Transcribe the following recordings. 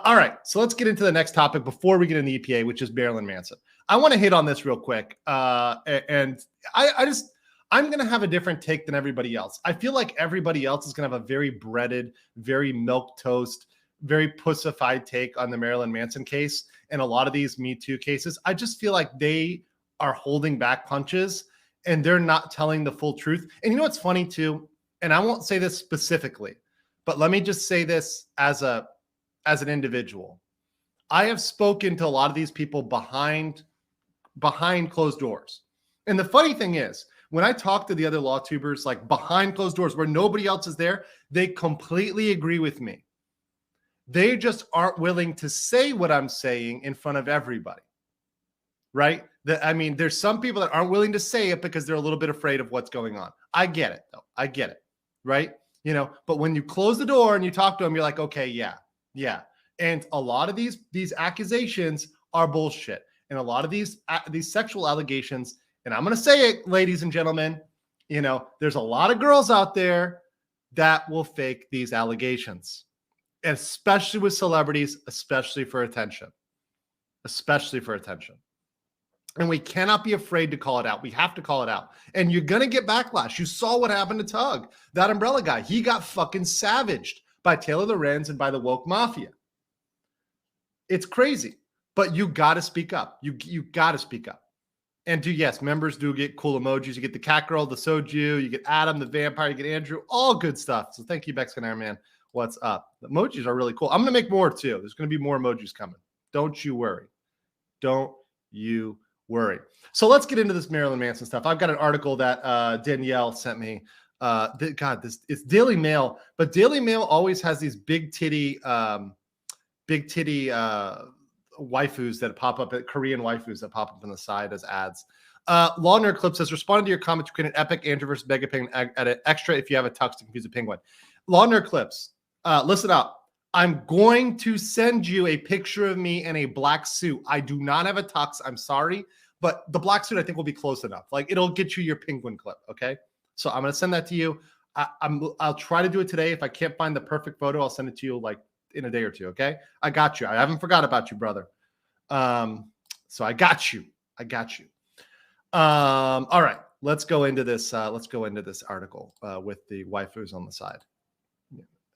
All right, so let's get into the next topic before we get into EPA, which is Marilyn Manson. I want to hit on this real quick, and I'm going to have a different take than everybody else. I feel like everybody else is going to have a very breaded, very milquetoast, very pussified take on the Marilyn Manson case and a lot of these Me Too cases. I just feel like they are holding back punches and they're not telling the full truth. And you know what's funny too? And I won't say this specifically, but let me just say this as an individual. I have spoken to a lot of these people behind closed doors. And the funny thing is, when I talk to the other law tubers, like behind closed doors where nobody else is there, they completely agree with me. They just aren't willing to say what I'm saying in front of everybody, right? There's some people that aren't willing to say it because they're a little bit afraid of what's going on. I get it, though. I get it, right? But when you close the door and you talk to them, you're like, okay, yeah. And a lot of these accusations are bullshit. And a lot of these sexual allegations, and I'm going to say it, ladies and gentlemen, there's a lot of girls out there that will fake these allegations, especially with celebrities, especially for attention. And we cannot be afraid to call it out. We have to call it out. And you're going to get backlash. You saw what happened to Tug, that umbrella guy. He got fucking savaged by Taylor Lorenz and by the woke mafia. It's crazy, but you got to speak up. You got to speak up. And yes, members do get cool emojis. You get the cat girl, the soju, you get Adam, the vampire, you get Andrew, all good stuff. So thank you, Mexican Iron Man. What's up? The emojis are really cool. I'm going to make more too. There's going to be more emojis coming. Don't you worry. Don't you worry. So let's get into this Marilyn Manson stuff. I've got an article that Danielle sent me. It's Daily Mail, but Daily Mail always has these big titty waifus that pop up, Korean waifus that pop up on the side as ads. Law Nerd Clip says, responding to your comments, you create an epic Andrew versus Mega Penguin at an extra if you have a tux to confuse a penguin. Law Nerd Clips, listen up. I'm going to send you a picture of me in a black suit. I do not have a tux. I'm sorry, but the black suit I think will be close enough. Like it'll get you your penguin clip. Okay. So I'm going to send that to you. I'll try to do it today. If I can't find the perfect photo, I'll send it to you like in a day or two. Okay. I got you. I haven't forgot about you, brother. So I got you. All right, let's go into this. Let's go into this article with the waifus on the side.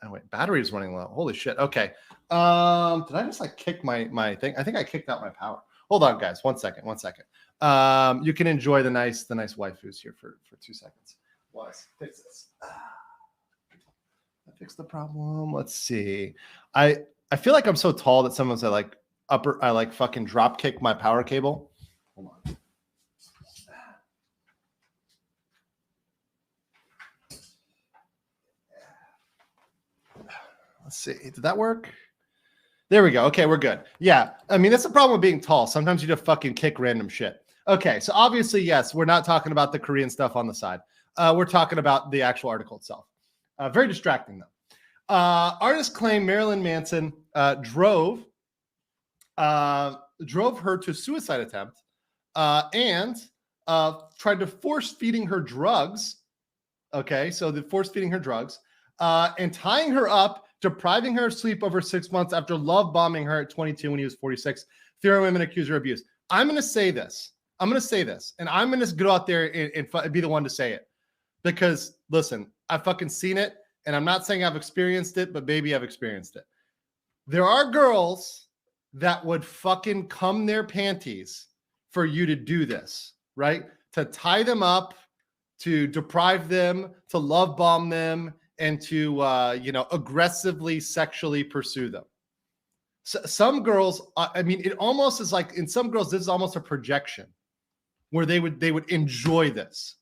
Oh wait, battery is running low. Holy shit. Okay. Did I just like kick my thing? I think I kicked out my power. Hold on, guys. One second. You can enjoy the nice waifus here for 2 seconds. Let's fix this. I fixed the problem. Let's see. I feel like I'm so tall that someone's like I fucking drop kick my power cable. Hold on. Let's see. Did that work? There we go. Okay, we're good. Yeah. I mean, that's the problem with being tall. Sometimes you just fucking kick random shit. Okay. So obviously, yes, we're not talking about the Korean stuff on the side. We're talking about the actual article itself. Very distracting though. Artists claim Marilyn Manson drove her to suicide attempt and tried to force feeding her drugs. Okay. So the force feeding her drugs and tying her up, depriving her of sleep over 6 months after love bombing her at 22 when he was 46. 3 women accuse her of abuse. I'm going to say this, and I'm going to go out there and be the one to say it because, listen, I've fucking seen it, and I'm not saying I've experienced it, but baby, I've experienced it. There are girls that would fucking cum their panties for you to do this, right? To tie them up, to deprive them, to love bomb them, and to, aggressively sexually pursue them. So some girls, it almost is like in some girls, this is almost a projection where they would enjoy this,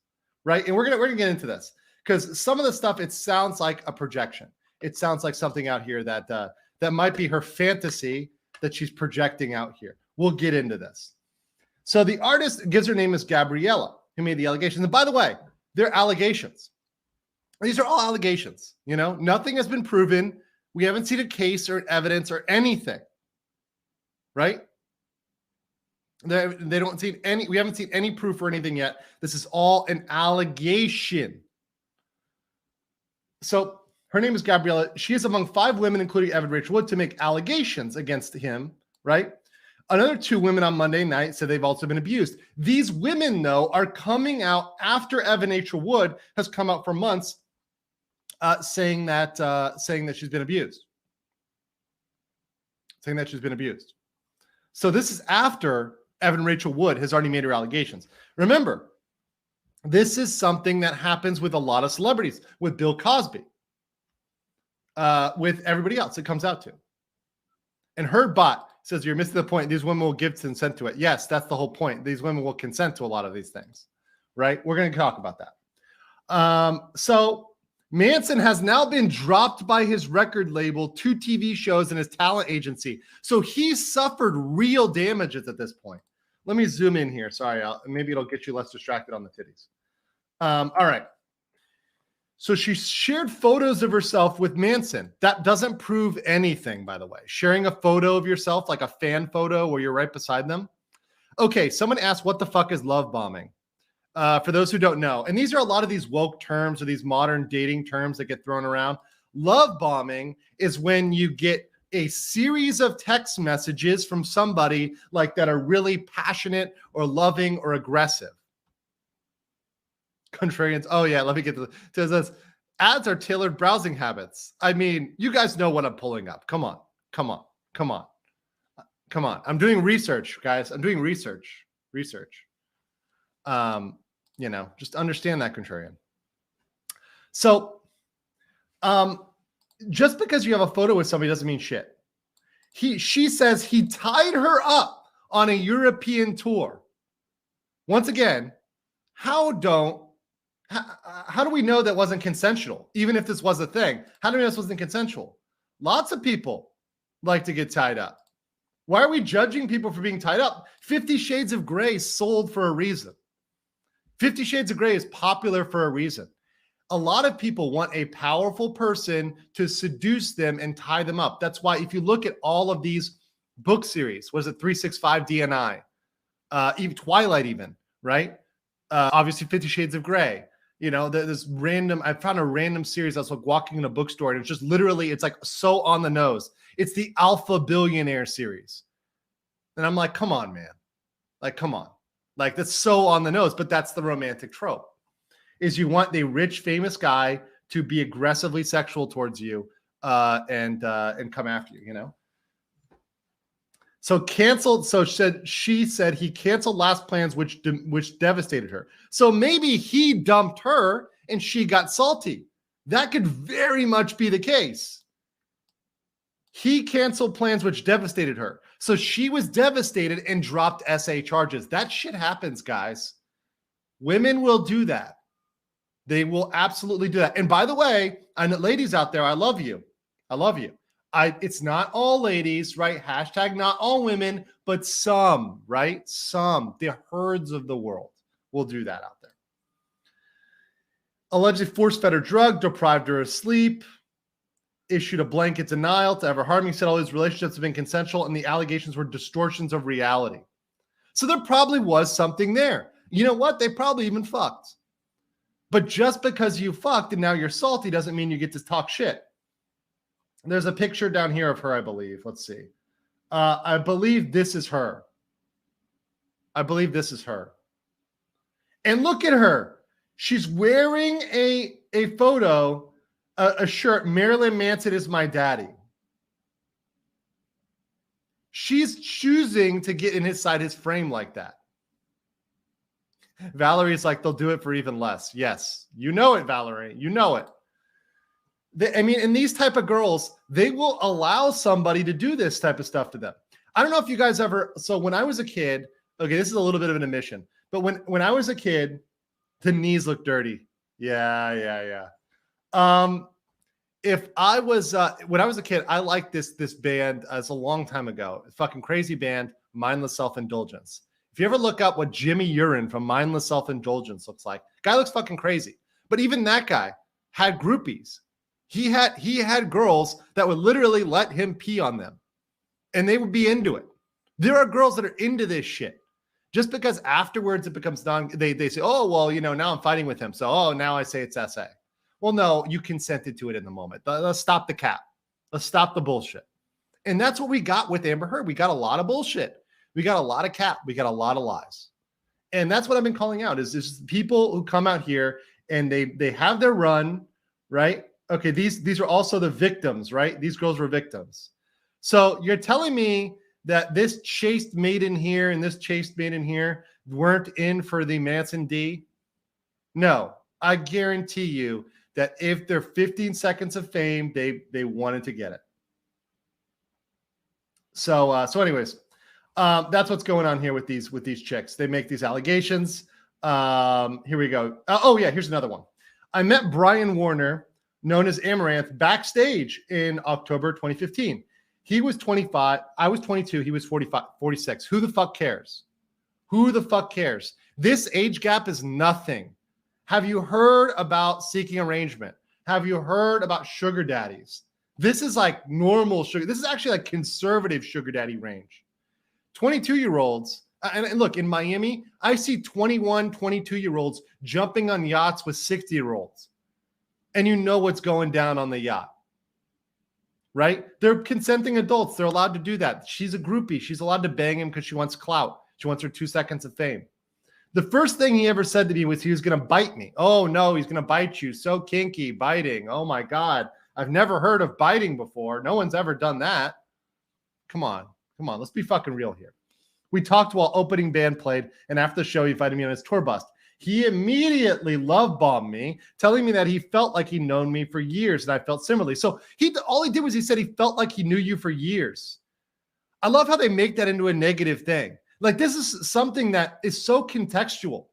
right? And we're gonna get into this because some of the stuff, it sounds like a projection. It sounds like something out here that might be her fantasy that she's projecting out here. We'll get into this. So the artist gives her name as Gabriella, who made the allegations. And by the way, they're allegations. These are all allegations, nothing has been proven. We haven't seen a case or evidence or anything, right? We haven't seen any proof or anything yet. This is all an allegation. So Her name is Gabriella. She is among 5 women, including Evan Rachel Wood, to make allegations against him, right? Another 2 women on Monday night said they've also been abused. These women, though, are coming out after Evan Rachel Wood has come out for months saying that she's been abused. Saying that she's been abused. So this is after Evan Rachel Wood has already made her allegations. Remember, this is something that happens with a lot of celebrities, with Bill Cosby, with everybody else it comes out to. And Herbot says, you're missing the point. These women will give consent to it. Yes, that's the whole point. These women will consent to a lot of these things, right? We're going to talk about that. So Manson has now been dropped by his record label, 2 TV shows, and his talent agency. So he's suffered real damages at this point. Let me zoom in here. Sorry, maybe it'll get you less distracted on the titties. All right. So she shared photos of herself with Manson. That doesn't prove anything, by the way. Sharing a photo of yourself, like a fan photo where you're right beside them. Okay, someone asked, what the fuck is love bombing? For those who don't know, and these are a lot of these woke terms or these modern dating terms that get thrown around. Love bombing is when you get a series of text messages from somebody like that are really passionate or loving or aggressive. Contrarians. Oh yeah, let me get to this. Ads are tailored browsing habits. I mean, you guys know what I'm pulling up. Come on. I'm doing research, guys. I'm doing research. Just understand that, contrarian. So, just because you have a photo with somebody doesn't mean shit. She says he tied her up on a European tour. Once again, how do we know that wasn't consensual? Even if this was a thing, how do we know this wasn't consensual? Lots of people like to get tied up. Why are we judging people for being tied up? 50 Shades of Grey sold for a reason. 50 Shades of Grey is popular for a reason. A lot of people want a powerful person to seduce them and tie them up. That's why if you look at all of these book series, was it 365 DNI, even Twilight even, right? Obviously 50 Shades of Grey. You know, I found a random series. I was like walking in a bookstore and it's just literally, it's like so on the nose. It's the Alpha Billionaire series. And I'm like, come on, man. Like, come on. Like, that's so on the nose, but that's the romantic trope, is you want the rich, famous guy to be aggressively sexual towards you and come after you, you know? So she said he canceled last plans, which devastated her. So maybe he dumped her and she got salty. That could very much be the case. He canceled plans, which devastated her. So she was devastated and dropped SA charges. That shit happens, guys. Women will do that. They will absolutely do that. And by the way, and ladies out there, I love you. I love you. It's not all ladies, right? Hashtag not all women, but some, right? Some, the herds of the world will do that out there. Allegedly force-fed her drug, deprived her of sleep, issued a blanket denial to ever harming, said all his relationships have been consensual, and the allegations were distortions of reality. So there probably was something there. You know what? They probably even fucked. But just because you fucked and now you're salty doesn't mean you get to talk shit. There's a picture down here of her, I believe. Let's see. I believe this is her. And look at her. She's wearing a photo, a shirt. Marilyn Manson is my daddy. She's choosing to get in his frame like that. Valerie's like, they'll do it for even less. Yes. You know it, Valerie. You know it. And these type of girls, they will allow somebody to do this type of stuff to them. I don't know if you guys ever, so when I was a kid, okay, this is a little bit of an admission, but when I was a kid, the knees look dirty. Yeah. If I was, when I was a kid, I liked this band as a long time ago, fucking crazy band, Mindless Self-Indulgence. If you ever look up what Jimmy Urine from Mindless Self-Indulgence looks like, guy looks fucking crazy. But even that guy had groupies. He had girls that would literally let him pee on them and they would be into it. There are girls that are into this shit. Just because afterwards it becomes they say, oh, well, now I'm fighting with him. So, now I say it's SA. Well, no, you consented to it in the moment. Let's stop the cap. Let's stop the bullshit. And that's what we got with Amber Heard. We got a lot of bullshit. We got a lot of cap. We got a lot of lies. And that's what I've been calling out is people who come out here and they have their run, right? Okay, these are also the victims, right? These girls were victims. So you're telling me that this chaste maiden here and this chaste maiden here weren't in for the Manson D? No, I guarantee you that if they're 15 seconds of fame, they wanted to get it. So anyways, that's what's going on here with these chicks. They make these allegations. Here we go. Oh yeah, here's another one. I met Brian Warner, known as Amaranth, backstage in October 2015. He was 25. I was 22. He was 46. Who the fuck cares? Who the fuck cares? This age gap is nothing. Have you heard about seeking arrangement? Have you heard about sugar daddies? This is like normal sugar. This is actually like conservative sugar daddy range. 22-year-olds. And look, in Miami, I see 21, 22-year-olds jumping on yachts with 60-year-olds. And you know what's going down on the yacht, right? They're consenting adults. They're allowed to do that. She's a groupie. She's allowed to bang him because she wants clout. She wants her 2 seconds of fame. The first thing he ever said to me was he was going to bite me. Oh, no, he's going to bite you. So kinky, biting. Oh, my God. I've never heard of biting before. No one's ever done that. Come on. Let's be fucking real here. We talked while opening band played, and after the show, he invited me on his tour bus. He immediately love-bombed me, telling me that he felt like he'd known me for years, and I felt similarly. So all he did was he said he felt like he knew you for years. I love how they make that into a negative thing. Like, this is something that is so contextual.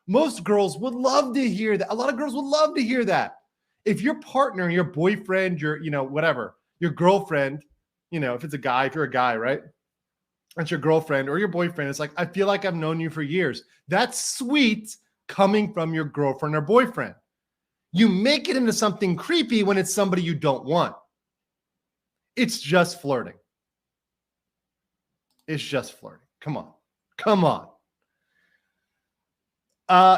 Most girls would love to hear that. A lot of girls would love to hear that. If your partner, your boyfriend, your, whatever, your girlfriend, if it's a guy, if you're a guy, right? That's your girlfriend or your boyfriend. It's like, I feel like I've known you for years. That's sweet coming from your girlfriend or boyfriend. You make it into something creepy when it's somebody you don't want. It's just flirting. It's just flirting. Come on.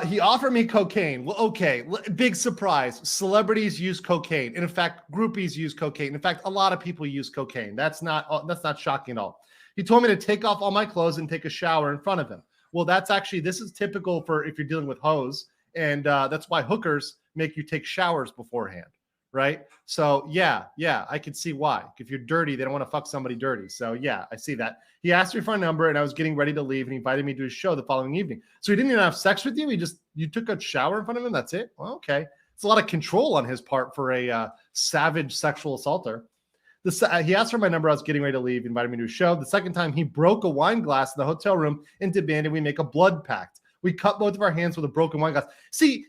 He offered me cocaine. Well, okay. Big surprise. Celebrities use cocaine. And in fact, groupies use cocaine. In fact, a lot of people use cocaine. That's not shocking at all. He told me to take off all my clothes and take a shower in front of him. Well, this is typical for if you're dealing with hoes. And that's why hookers make you take showers beforehand, right? So yeah, I can see why. If you're dirty, they don't want to fuck somebody dirty. So yeah, I see that. He asked me for a number and I was getting ready to leave and he invited me to his show the following evening. So he didn't even have sex with you. You took a shower in front of him. That's it. Well, okay. It's a lot of control on his part for a savage sexual assaulter. He asked for my number. I was getting ready to leave. He invited me to his show. The second time he broke a wine glass in the hotel room and demanded we make a blood pact. We cut both of our hands with a broken wine glass. See,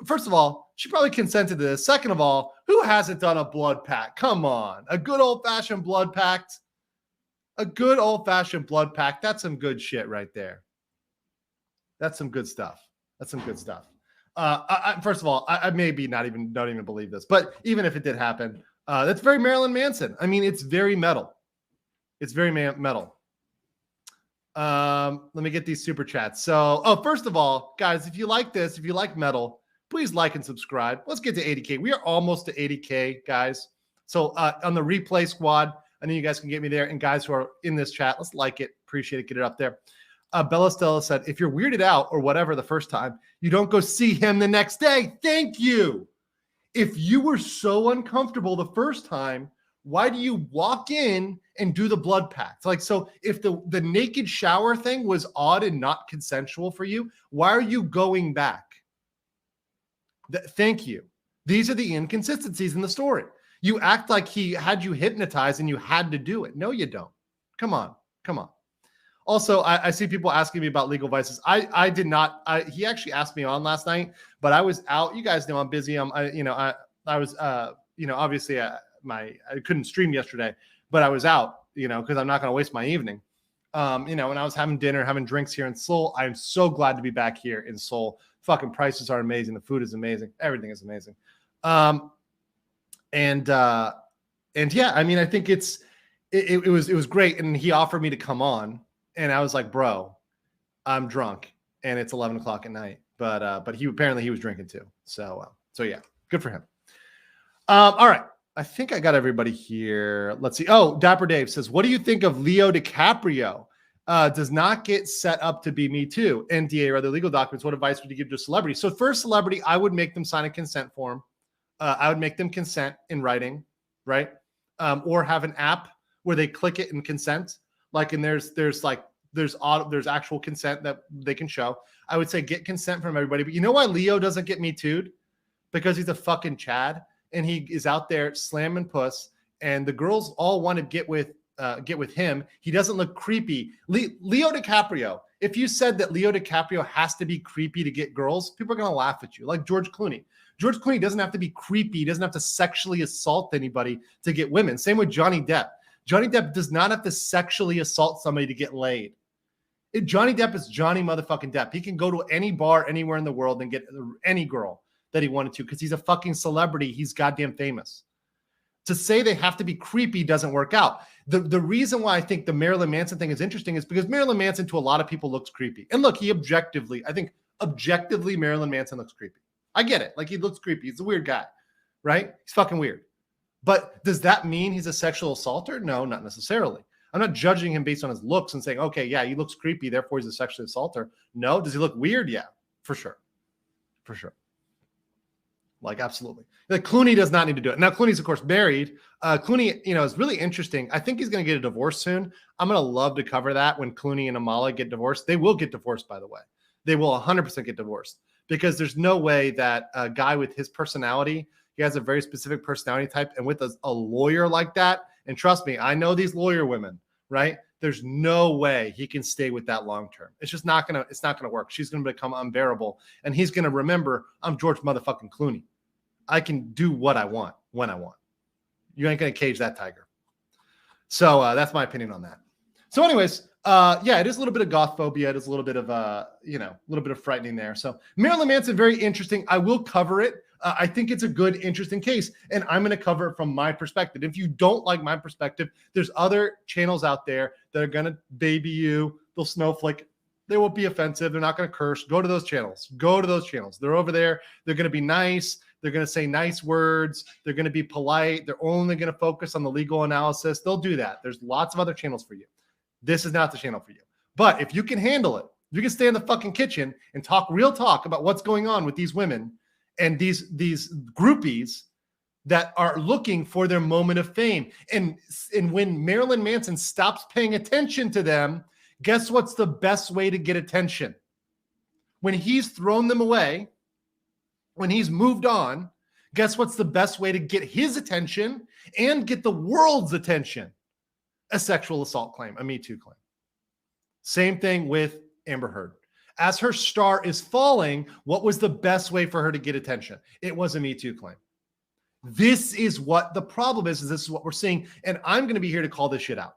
first of all, she probably consented to this. Second of all, who hasn't done a blood pact? Come on. A good old-fashioned blood pact. That's some good shit right there. That's some good stuff. First of all, I maybe don't even believe this, but even if it did happen, that's very Marilyn Manson. I mean, it's very metal. It's very metal. Let me get these super chats. So, first of all, guys, if you like this, if you like metal, please like and subscribe. Let's get to 80K. We are almost to 80K, guys. So on the replay squad, I know you guys can get me there. And guys who are in this chat, let's like it. Appreciate it. Get it up there. Bella Stella said, if you're weirded out or whatever the first time, you don't go see him the next day. Thank you. If you were so uncomfortable the first time, why do you walk in and do the blood pact? Like, so if the naked shower thing was odd and not consensual for you, why are you going back? Thank you. These are the inconsistencies in the story. You act like he had you hypnotized and you had to do it. No, you don't. Come on. Also, I see people asking me about legal vices. I did not. He actually asked me on last night, but I was out. You guys know I'm busy. I was obviously I couldn't stream yesterday, but I was out, because I'm not going to waste my evening. And I was having dinner, having drinks here in Seoul. I'm so glad to be back here in Seoul. Fucking prices are amazing. The food is amazing. Everything is amazing. And yeah, I mean, I think it was great. And he offered me to come on. And I was like, bro, I'm drunk and it's 11 o'clock at night. But he was drinking too. So So yeah, good for him. All right. I think I got everybody here. Let's see. Oh, Dapper Dave says, what do you think of Leo DiCaprio? Does not get set up to be Me Too. NDA or other legal documents. What advice would you give to a celebrity? So for a celebrity, I would make them sign a consent form. I would make them consent in writing, right? Or have an app where they click it and consent. Like, and there's actual consent that they can show. I would say get consent from everybody. But you know why Leo doesn't get Me Too'd? Because he's a fucking Chad. And he is out there slamming puss, and the girls all want to get with him. He doesn't look creepy. Leo DiCaprio. If you said that Leo DiCaprio has to be creepy to get girls, people are going to laugh at you. Like George Clooney. George Clooney doesn't have to be creepy. He doesn't have to sexually assault anybody to get women. Same with Johnny Depp. Johnny Depp does not have to sexually assault somebody to get laid. Johnny Depp is Johnny motherfucking Depp. He can go to any bar anywhere in the world and get any girl that he wanted to, because he's a fucking celebrity. He's goddamn famous. To say they have to be creepy doesn't work out. The reason why I think the Marilyn Manson thing is interesting is because Marilyn Manson to a lot of people looks creepy. And look, I think objectively Marilyn Manson looks creepy. I get it. Like, he looks creepy. He's a weird guy, right? He's fucking weird. But does that mean he's a sexual assaulter? No, not necessarily. I'm not judging him based on his looks and saying, okay, yeah, he looks creepy, therefore he's a sexual assaulter. No. Does he look weird? Yeah, for sure. For sure. Like, absolutely. Like, Clooney does not need to do it. Now, Clooney's, of course, married. Clooney, is really interesting. I think he's going to get a divorce soon. I'm going to love to cover that when Clooney and Amala get divorced. They will get divorced, by the way. They will 100% get divorced, because there's no way that a guy with his personality, he has a very specific personality type, and with a lawyer like that, and trust me, I know these lawyer women, right? There's no way he can stay with that long term. It's just not going to work. She's going to become unbearable, and he's going to remember, I'm George motherfucking Clooney. I can do what I want when I want. You ain't going to cage that tiger. So that's my opinion on that. So anyways, yeah, it is a little bit of goth phobia. It is a little bit of, a little bit of frightening there. So Marilyn Manson, very interesting. I will cover it. I think it's a good, interesting case, and I'm going to cover it from my perspective. If you don't like my perspective, there's other channels out there that are going to baby you. They'll snowflake. They won't be offensive. They're not going to curse. Go to those channels. They're over there. They're going to be nice. They're going to say nice words. They're going to be polite. They're only going to focus on the legal analysis. They'll do that. There's lots of other channels for you. This is not the channel for you. But if you can handle it, you can stay in the fucking kitchen and talk real talk about what's going on with these women and these groupies that are looking for their moment of fame. And when Marilyn Manson stops paying attention to them, guess what's the best way to get attention? When he's thrown them away, when he's moved on, guess what's the best way to get his attention and get the world's attention? A sexual assault claim, a Me Too claim. Same thing with Amber Heard. As her star is falling, what was the best way for her to get attention? It was a Me Too claim. This is what the problem is this is what we're seeing, and I'm going to be here to call this shit out.